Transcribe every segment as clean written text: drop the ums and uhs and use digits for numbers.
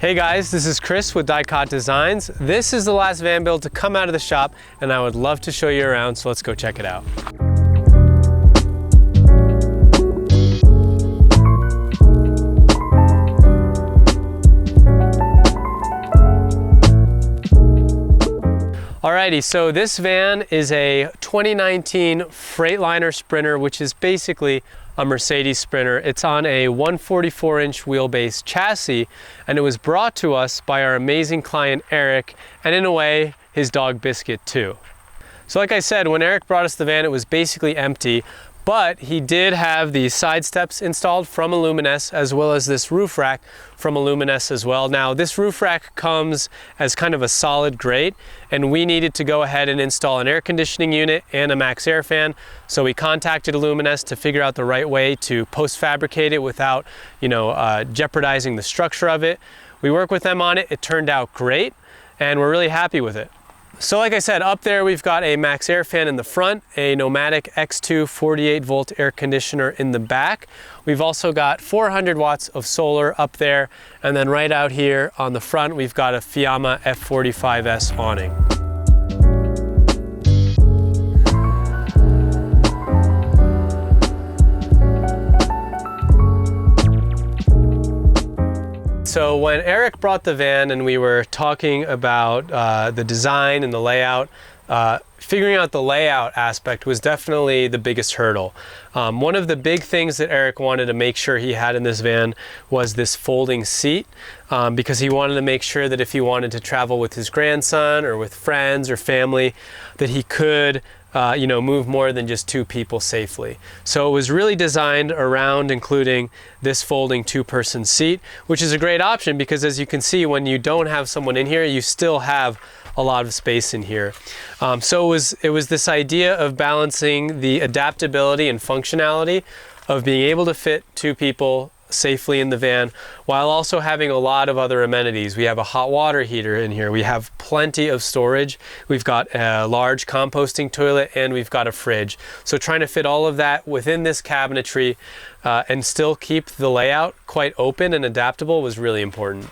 Hey guys, this is Chris with Dicot Designs. This is the last van build to come out of the shop and I would love to show you around, so let's go check it out. Alrighty, so this van is a 2019 Freightliner Sprinter, which is basically a Mercedes Sprinter. It's on a 144-inch wheelbase chassis, and it was brought to us by our amazing client Eric, and in a way, his dog Biscuit too. So like I said, when Eric brought us the van, it was basically empty, but he did have the side steps installed from Illumines, as well as this roof rack from Illumines as well. Now, this roof rack comes as kind of a solid grate, and we needed to go ahead and install an air conditioning unit and a max air fan. So we contacted Illumines to figure out the right way to post-fabricate it without, jeopardizing the structure of it. We worked with them on it. It turned out great, and we're really happy with it. So like I said, up there we've got a max air fan in the front, a Nomadic X2 48 volt air conditioner in the back. We've also got 400 watts of solar up there, and then right out here on the front we've got a Fiamma F45S awning. So when Eric brought the van and we were talking about the design and the layout, figuring out the layout aspect was definitely the biggest hurdle. One of the big things that Eric wanted to make sure he had in this van was this folding seat, because he wanted to make sure that if he wanted to travel with his grandson or with friends or family, that he could move more than just two people safely. So it was really designed around including this folding two-person seat, which is a great option because, as you can see, when you don't have someone in here, you still have a lot of space in here. So it was this idea of balancing the adaptability and functionality of being able to fit two people safely in the van while also having a lot of other amenities. We have a hot water heater in here. We have plenty of storage. We've got a large composting toilet, and we've got a fridge. So trying to fit all of that within this cabinetry and still keep the layout quite open and adaptable was really important.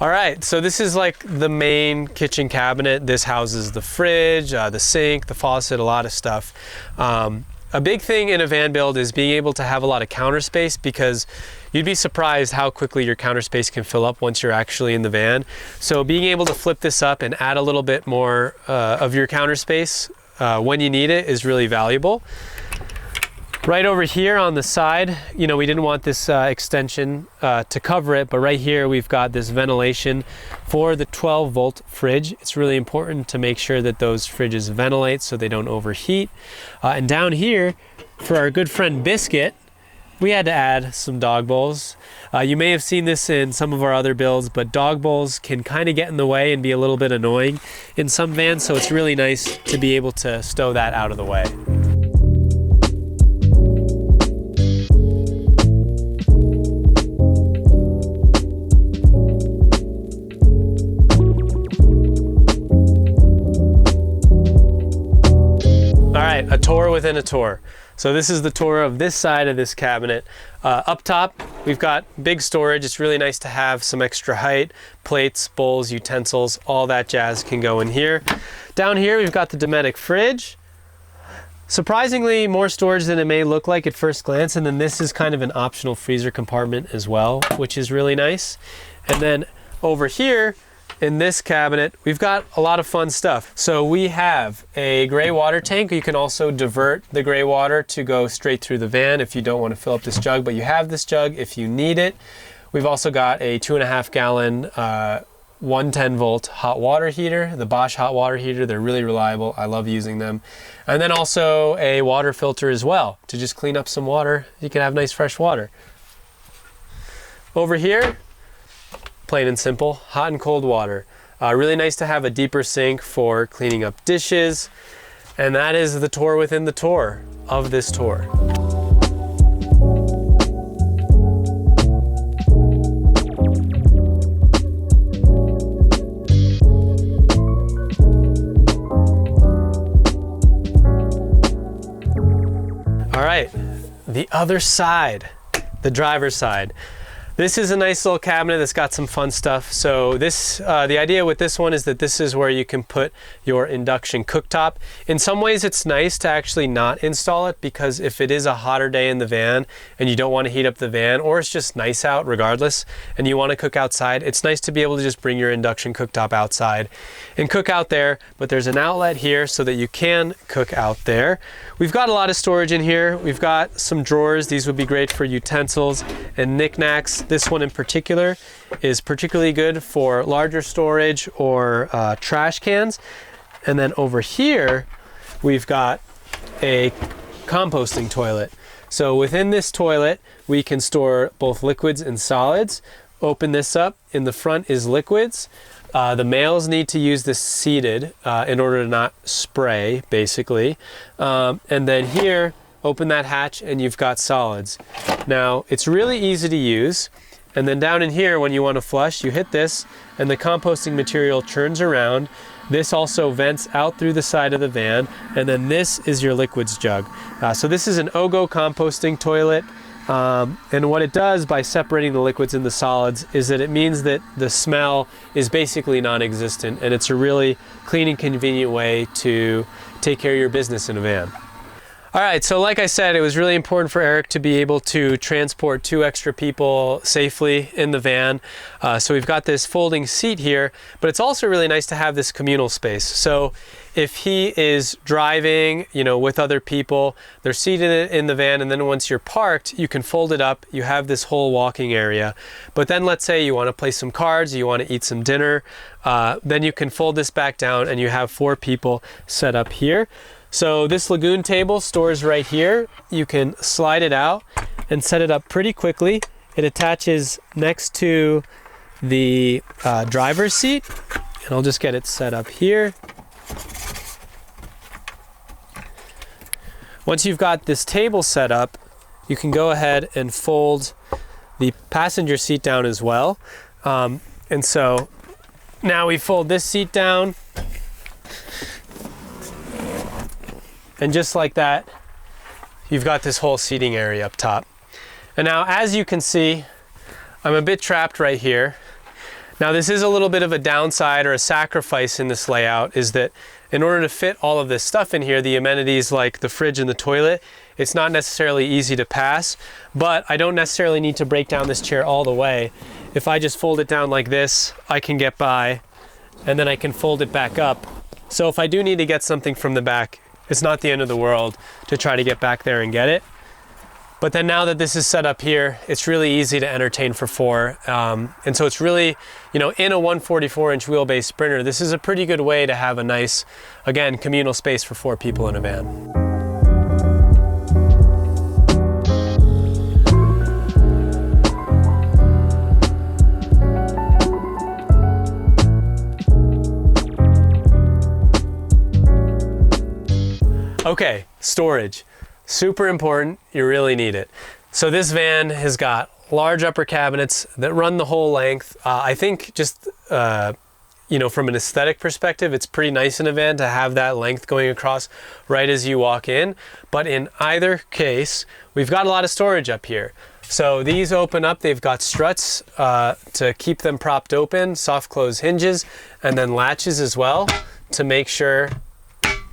All right, so this is like the main kitchen cabinet. This houses the fridge, the sink, the faucet, a lot of stuff. A big thing in a van build is being able to have a lot of counter space, because you'd be surprised how quickly your counter space can fill up once you're actually in the van. So being able to flip this up and add a little bit more of your counter space when you need it is really valuable. Right over here on the side, we didn't want this extension to cover it, but right here we've got this ventilation for the 12-volt fridge. It's really important to make sure that those fridges ventilate so they don't overheat. And down here, for our good friend Biscuit, we had to add some dog bowls. You may have seen this in some of our other builds, but dog bowls can kind of get in the way and be a little bit annoying in some vans, so it's really nice to be able to stow that out of the way. A tour within a tour. So this is the tour of this side of this cabinet. Up top, we've got big storage. It's really nice to have some extra height. Plates, bowls, utensils, all that jazz can go in here. Down here, we've got the Dometic fridge. Surprisingly, more storage than it may look like at first glance. And then this is kind of an optional freezer compartment as well, which is really nice. And then over here, in this cabinet, we've got a lot of fun stuff. So we have a gray water tank. You can also divert the gray water to go straight through the van if you don't want to fill up this jug, but you have this jug if you need it. We've also got a 2.5 gallon 110 volt hot water heater, the Bosch hot water heater. They're really reliable. I love using them. And then also a water filter as well to just clean up some water. You can have nice fresh water. Over here, plain and simple, hot and cold water. Really nice to have a deeper sink for cleaning up dishes. And that is the tour within the tour of this tour. All right, the other side, the driver's side. This is a nice little cabinet that's got some fun stuff. So this, the idea with this one is that this is where you can put your induction cooktop. In some ways it's nice to actually not install it, because if it is a hotter day in the van and you don't want to heat up the van, or it's just nice out regardless and you want to cook outside, it's nice to be able to just bring your induction cooktop outside and cook out there. But there's an outlet here so that you can cook out there. We've got a lot of storage in here. We've got some drawers. These would be great for utensils and knickknacks. This one in particular is particularly good for larger storage or trash cans. And then over here, we've got a composting toilet. So within this toilet, we can store both liquids and solids. Open this up. In the front is liquids. The males need to use this seated in order to not spray, basically. And then here, open that hatch and you've got solids. Now, it's really easy to use. And then down in here, when you want to flush, you hit this and the composting material turns around. This also vents out through the side of the van. And then this is your liquids jug. So this is an OGO composting toilet. And what it does by separating the liquids and the solids is that it means that the smell is basically non-existent, and it's a really clean and convenient way to take care of your business in a van. All right, so like I said, it was really important for Eric to be able to transport 2 extra people safely in the van. So we've got this folding seat here, but it's also really nice to have this communal space. So if he is driving, with other people, they're seated in the van, and then once you're parked, you can fold it up. You have this whole walking area. But then let's say you want to play some cards, you want to eat some dinner, then you can fold this back down and you have 4 people set up here. So this lagoon table stores right here. You can slide it out and set it up pretty quickly. It attaches next to the driver's seat, and I'll just get it set up here. Once you've got this table set up, you can go ahead and fold the passenger seat down as well. And so now we fold this seat down. And just like that, you've got this whole seating area up top. And now, as you can see, I'm a bit trapped right here. Now, this is a little bit of a downside or a sacrifice in this layout, is that in order to fit all of this stuff in here, the amenities like the fridge and the toilet, it's not necessarily easy to pass, but I don't necessarily need to break down this chair all the way. If I just fold it down like this, I can get by, and then I can fold it back up. So if I do need to get something from the back, it's not the end of the world to try to get back there and get it. But then now that this is set up here, it's really easy to entertain for 4. And so it's really, in a 144-inch wheelbase Sprinter, this is a pretty good way to have a nice, again, communal space for 4 people in a van. Okay, storage. Super important, you really need it. So this van has got large upper cabinets that run the whole length. I think just, from an aesthetic perspective, it's pretty nice in a van to have that length going across right as you walk in. But in either case, we've got a lot of storage up here. So these open up, they've got struts to keep them propped open, soft close hinges, and then latches as well to make sure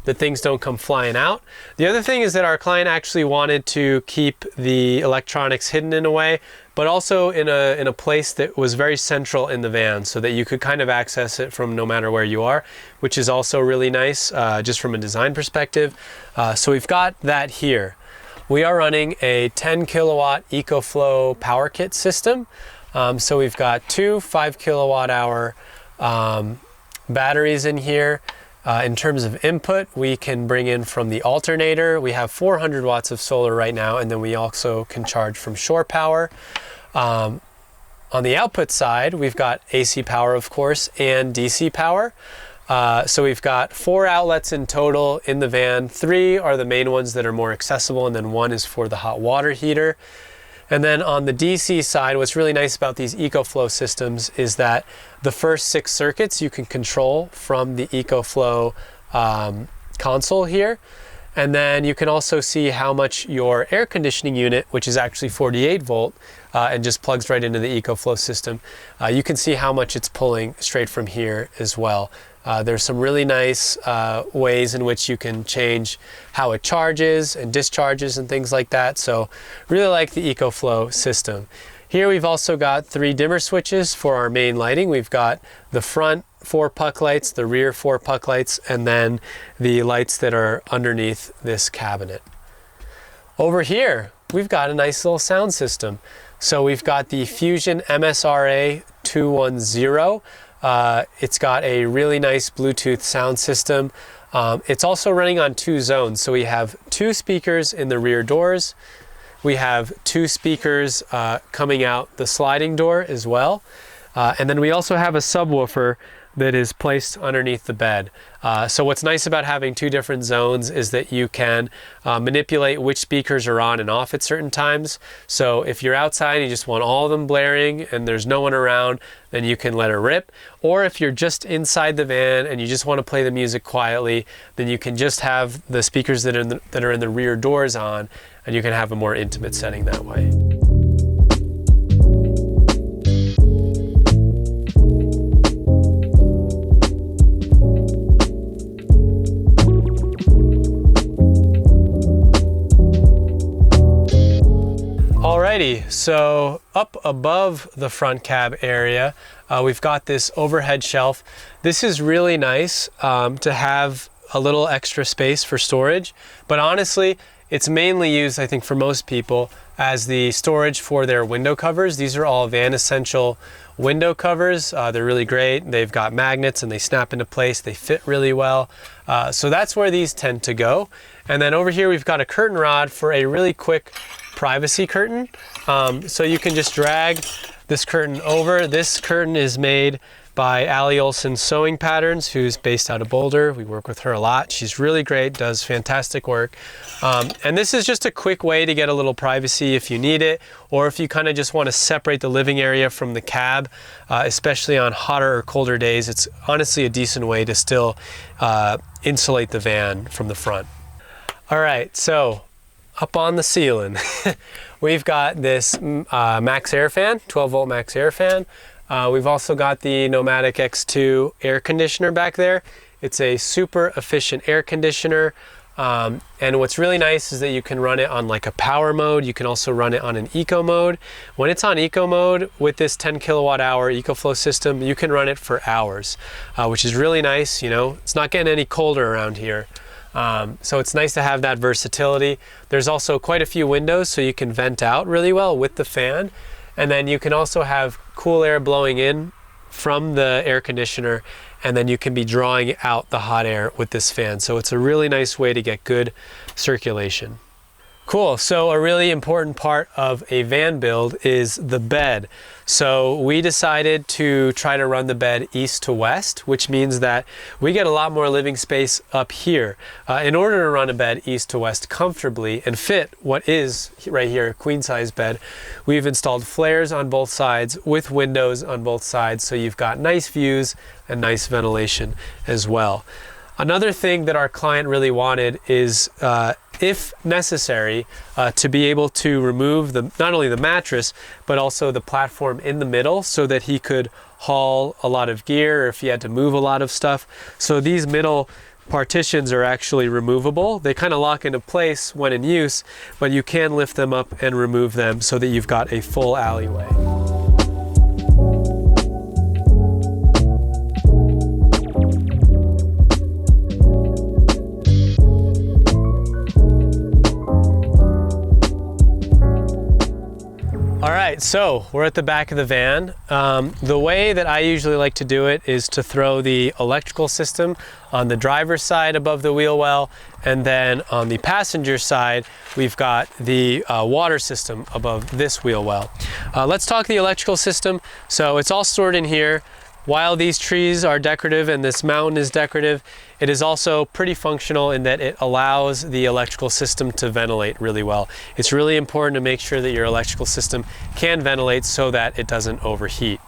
that things don't come flying out. The other thing is that our client actually wanted to keep the electronics hidden in a way, but also in a place that was very central in the van so that you could kind of access it from no matter where you are, which is also really nice just from a design perspective. So we've got that here. We are running a 10 kilowatt EcoFlow power kit system. So we've got 2 5 kilowatt hour batteries in here. In terms of input, we can bring in from the alternator. We have 400 watts of solar right now, and then we also can charge from shore power. On the output side, we've got AC power, of course, and DC power. So we've got 4 outlets in total in the van. 3 are the main ones that are more accessible, and then 1 is for the hot water heater. And then on the DC side, what's really nice about these EcoFlow systems is that the first 6 circuits you can control from the EcoFlow console here. And then you can also see how much your air conditioning unit, which is actually 48 volt, and just plugs right into the EcoFlow system. You can see how much it's pulling straight from here as well. There's some really nice ways in which you can change how it charges and discharges and things like that. So really like the EcoFlow system. Here we've also got 3 dimmer switches for our main lighting. We've got the front 4 puck lights, the rear 4 puck lights, and then the lights that are underneath this cabinet. Over here, we've got a nice little sound system. So we've got the Fusion MSRA 210. It's got a really nice Bluetooth sound system. It's also running on 2 zones. So we have 2 speakers in the rear doors. We have 2 speakers coming out the sliding door as well. And then we also have a subwoofer that is placed underneath the bed. So what's nice about having 2 different zones is that you can manipulate which speakers are on and off at certain times. So if you're outside and you just want all of them blaring and there's no one around, then you can let it rip. Or if you're just inside the van and you just want to play the music quietly, then you can just have the speakers that are in the rear doors on, and you can have a more intimate setting that way. Alrighty, so up above the front cab area, we've got this overhead shelf. This is really nice to have a little extra space for storage, but honestly, it's mainly used, I think, for most people as the storage for their window covers. These are all Van Essential window covers. They're really great. They've got magnets and they snap into place. They fit really well. So that's where these tend to go. And then over here, we've got a curtain rod for a really quick privacy curtain. So you can just drag this curtain over. This curtain is made by Allie Olson Sewing Patterns, who's based out of Boulder. We work with her a lot. She's really great, does fantastic work. And this is just a quick way to get a little privacy if you need it, or if you kind of just want to separate the living area from the cab, especially on hotter or colder days. It's honestly a decent way to still insulate the van from the front. All right, so up on the ceiling, we've got this Max Air fan, 12 volt Max Air fan. We've also got the Nomadic X2 air conditioner back there. It's a super efficient air conditioner. And what's really nice is that you can run it on like a power mode. You can also run it on an eco mode. When it's on eco mode with this 10 kilowatt hour EcoFlow system, you can run it for hours, which is really nice. You know, it's not getting any colder around here. So it's nice to have that versatility. There's also quite a few windows, so you can vent out really well with the fan. And then you can also have cool air blowing in from the air conditioner, and then you can be drawing out the hot air with this fan. So it's a really nice way to get good circulation. Cool, so a really important part of a van build is the bed. So we decided to try to run the bed east to west, which means that we get a lot more living space up here. In order to run a bed east to west comfortably and fit what is right here a queen size bed, we've installed flares on both sides with windows on both sides, so you've got nice views and nice ventilation as well. Another thing that our client really wanted is, if necessary, to be able to remove not only the mattress, but also the platform in the middle so that he could haul a lot of gear or if he had to move a lot of stuff. So these middle partitions are actually removable. They kind of lock into place when in use, but you can lift them up and remove them so that you've got a full alleyway. All right, so we're at the back of the van. The way that I usually like to do it is to throw the electrical system on the driver's side above the wheel well, and then on the passenger side, we've got the water system above this wheel well. Let's talk the electrical system. So it's all stored in here. While these trees are decorative and this mountain is decorative, it is also pretty functional in that it allows the electrical system to ventilate really well. It's really important to make sure that your electrical system can ventilate so that it doesn't overheat.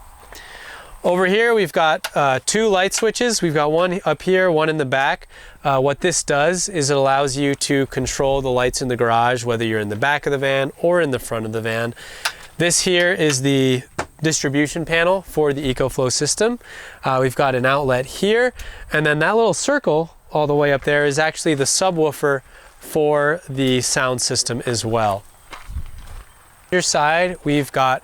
Over here we've got 2 light switches. We've got one up here, one in the back. What this does is it allows you to control the lights in the garage, whether you're in the back of the van or in the front of the van. This here is the distribution panel for the EcoFlow system. We've got an outlet here, and then that little circle all the way up there is actually the subwoofer for the sound system as well. On your side, we've got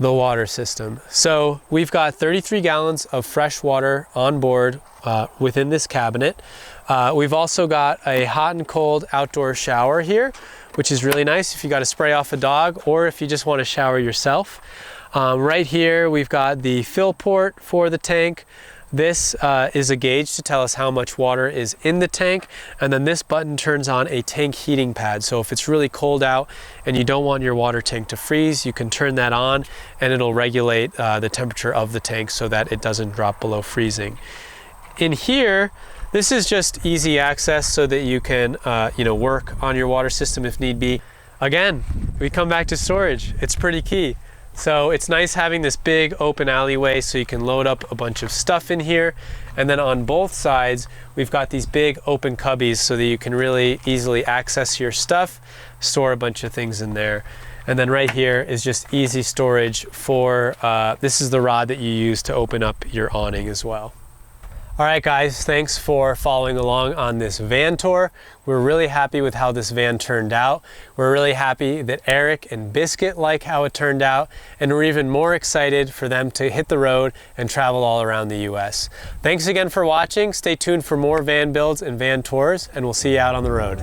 the water system. So we've got 33 gallons of fresh water on board within this cabinet. We've also got a hot and cold outdoor shower here, which is really nice if you got to spray off a dog or if you just want to shower yourself. Right here, we've got the fill port for the tank. This is a gauge to tell us how much water is in the tank, and then this button turns on a tank heating pad. So if it's really cold out and you don't want your water tank to freeze, you can turn that on and it'll regulate the temperature of the tank so that it doesn't drop below freezing. In here, this is just easy access so that you can work on your water system if need be. Again, we come back to storage. It's pretty key. So it's nice having this big open alleyway so you can load up a bunch of stuff in here. And then on both sides, we've got these big open cubbies so that you can really easily access your stuff, store a bunch of things in there. And then right here is just easy storage for, this is the rod that you use to open up your awning as well. All right, guys, thanks for following along on this van tour. We're really happy with how this van turned out. We're really happy that Eric and Biscuit like how it turned out, and we're even more excited for them to hit the road and travel all around the US. Thanks again for watching. Stay tuned for more van builds and van tours, and we'll see you out on the road.